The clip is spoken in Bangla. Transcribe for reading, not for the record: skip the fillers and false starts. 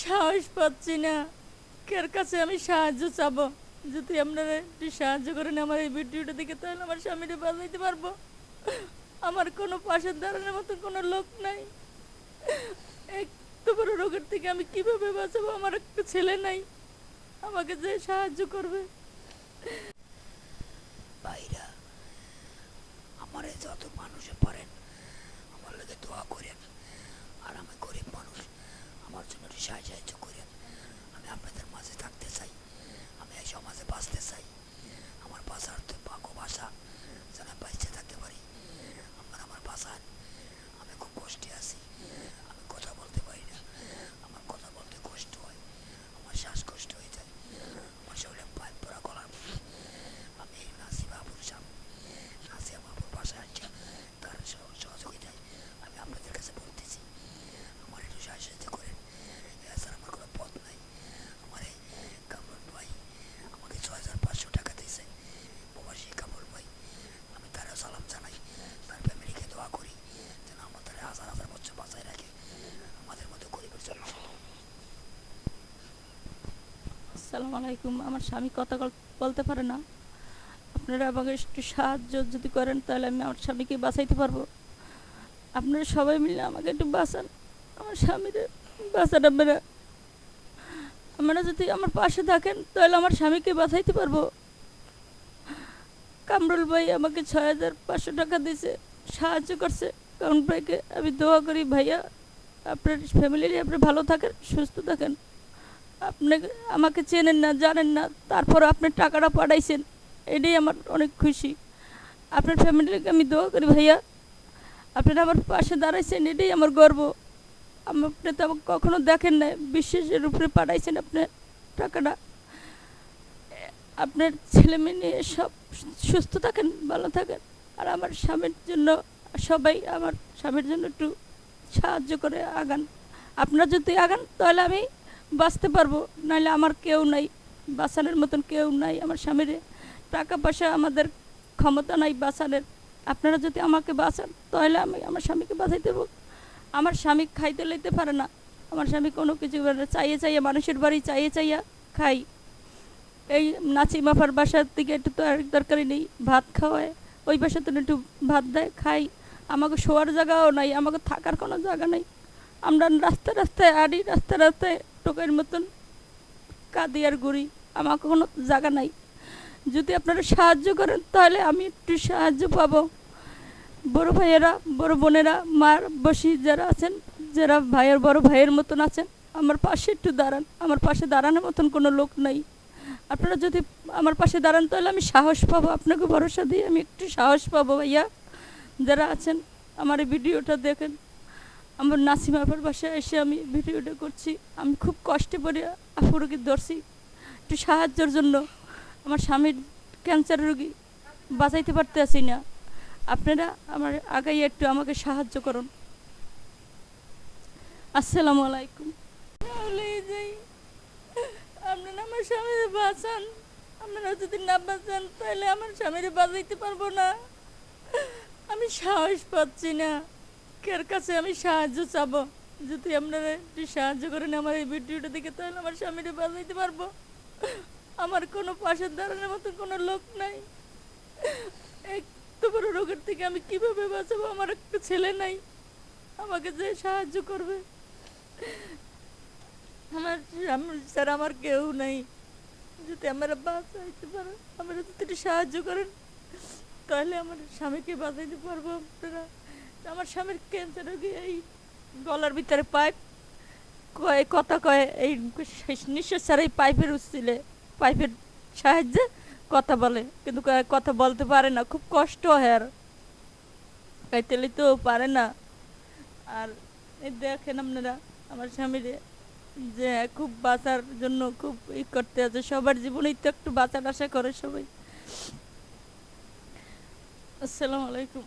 সাহস পাচ্ছি না, কার কাছে আমি সাহায্য চাবো। যদি আপনারা একটু সাহায্য করেন আমার এই ভিডিওটা দেখে, তাহলে আমার স্বামীরে বাঁচাইতে পারবো। আমার কোনো পাশে দাঁড়ানোর মতো কোনো লোক নাই। এত বড় রোগের থেকে আমি কিভাবে বাঁচাবো? আমার একটা ছেলে নাই, আমাকে যে সাহায্য করবে। ভাইরা, আমারে যত মানুষে পারেন আমার লোকে দোয়া করেন। আর আমি গরিব মানুষ, আমার জন্য একটু সাহায্য করেন। আমি আপনাদের মাঝে থাকতে চাই, আমি এই সমাজে বাঁচতে চাই। আমার বাঁচার তো পাকো বাসা, যেন বাঁচতে থাকতে পারি। আপনারা আমার বাঁচান, আমি খুব কষ্টে আছি, আমি কথা বলতে পারি না, আমার কথা বলতে কষ্ট হয়, আমার শ্বাসকষ্ট হয়ে যায়, আমার শরীরে পাইপ পরা গলার মতো। আমি নাসিমা বাবুর বাসায় আসছি, তার সহযোগিতায় আমি আপনাদের কাছে বলতেছি, আমার একটু সাহায্য করেন। এছাড়া আমার কোনো পথ নাই। আমার এই কামরুল ভাই আমাকে ৬,৫০০ টাকা দিয়েছে, প্রবাসী কামরুল ভাই, আমি তারা সালাম জানাই। তার ফ্যামিলিকে দোয়া করি যেন আমাদের হাজার হাজার বছর বাঁচায় রাখে আমাদের মতো গরিবের জন্য। আসসালামু আলাইকুম। আমার স্বামী কথা বলতে পারে না, আপনারা আমাকে একটু সাহায্য যদি করেন তাহলে আমি আমার স্বামীকে বাঁচাইতে পারবো। আপনারা সবাই মিলে আমাকে একটু বাঁচান, আমার স্বামীরে বাঁচান। আপনারা যদি আমার পাশে থাকেন তাহলে আমার স্বামীকে বাঁচাইতে পারবো। কামরুল ভাই আমাকে ৬,৫০০ টাকা দিয়েছে, সাহায্য করছে। কামরুল ভাইকে আমি দোয়া করি, ভাইয়া আপনার ফ্যামিলি আপনি ভালো থাকেন, সুস্থ থাকেন। আপনি আমাকে চেনেন না, জানেন না, তারপর আপনি টাকাটা পাঠাইছেন, এটাই আমার অনেক খুশি। আপনার ফ্যামিলিকে আমি দোয়া করি, ভাইয়া আপনারা আমার পাশে দাঁড়াইছেন, এটাই আমার গর্ব। আপনি তো আমাকে কখনো দেখেন না, বিশ্বাসের উপরে পাঠাইছেন আপনার টাকাটা। আপনার ছেলে মেয়ে নিয়ে সব সুস্থ থাকেন, ভালো থাকেন। আর আমার স্বামীর জন্য সবাই আমার স্বামীর জন্য একটু সাহায্য করে আগান। আপনারা যদি আগান তাহলে আমি বাঁচতে পারবো, নাহলে আমার কেউ নাই, বাঁচানোর মতন কেউ নাই। আমার স্বামীর টাকা পয়সা আমাদের ক্ষমতা নাই বাঁচানোর। আপনারা যদি আমাকে বাঁচান তাহলে আমি আমার স্বামীকে বাঁচাইতে দেবো। আমার স্বামী খাইতে লইতে পারে না, আমার স্বামী কোনো কিছু চাইয়ে চাইয়ে মানুষের বাড়ি চাইয়ে চাইয়া খাই। এই নাচিমাফার বাসার থেকে একটু তরকারি নেই, ভাত খাওয়ায়, ওই বাসাতে একটু ভাত দেয়, খাই। আমাকে শোয়ার জায়গাও নাই, আমাকে থাকার কোনো জায়গা নেই। আমরা রাস্তায় রাস্তায় আড়ি, রাস্তায় রাস্তায় টোকের মতন কাঁদি আর ঘুরি, আমাকে কোনো জায়গা নাই। যদি আপনারা সাহায্য করেন তাহলে আমি একটু সাহায্য পাবো। বড় ভাইয়েরা, বড় বোনেরা, মার বসি যারা আছেন, যারা ভাইয়ের বড় ভাইয়ের মতন আছেন, আমার পাশে একটু দাঁড়ান। আমার পাশে দাঁড়ানোর মতন কোনো লোক নাই। আপনারা যদি আমার পাশে দাঁড়ান তাহলে আমি সাহস পাবো, আপনাকে ভরসা দিয়ে আমি একটু সাহস পাবো। ভাইয়া যারা আছেন আমার এই ভিডিওটা দেখেন, আমার নাসিমাফার বাসায় এসে আমি ভিডিওটা করছি, আমি খুব কষ্টে পড়ে আপুরকে ধরছি একটু সাহায্যের জন্য। আমার স্বামীর ক্যান্সার রোগী, বাঁচাইতে পারতে আসি না। আপনারা আমার আগাই একটু আমাকে সাহায্য করুন। আসসালামু আলাইকুম। আপনারা আমার স্বামীরে বাঁচান, আপনারা যদি না বাঁচান তাহলে আমার স্বামীরে বাঁচাইতে পারবো না। আমি সাহস পাচ্ছি না, কার কাছে আমি সাহায্য চাবো। যদি আপনারা একটু সাহায্য করেন আমার এই ভিডিওটা দেখে, তাহলে আমার স্বামীরে বাঁচাইতে পারবো। আমার কোনো পাশে দাঁড়ানোর মতো কোনো লোক নাই। এত বড় রোগের থেকে আমি কিভাবে বাঁচাবো? আমার একটা ছেলে নাই, আমাকে যে সাহায্য করবে। আমার স্যার আমার কেউ নাই। যদি আমরা বাঁচাইতে পারেন, আমরা যদি একটু সাহায্য করেন তাহলে আমার স্বামীকে বাঁচাইতে পারবো। আপনারা আমার স্বামীর ক্যান্সার রোগী, এই গলার ভিতরে পাইপ কয়, কথা কয়, এই নিঃশ্বাস ছাড়া এই পাইপের উঠছিলে, পাইপের সাহায্যে কথা বলে, কিন্তু কথা বলতে পারে না, খুব কষ্ট হয়। আর খাইতে লইতেও পারে না। আর এই দেখেন আপনারা আমার স্বামীর যে খুব বাঁচার জন্য খুব করতে আছে। সবার জীবনেই তো একটু বাঁচার আশা করে সবাই। আসসালামু আলাইকুম।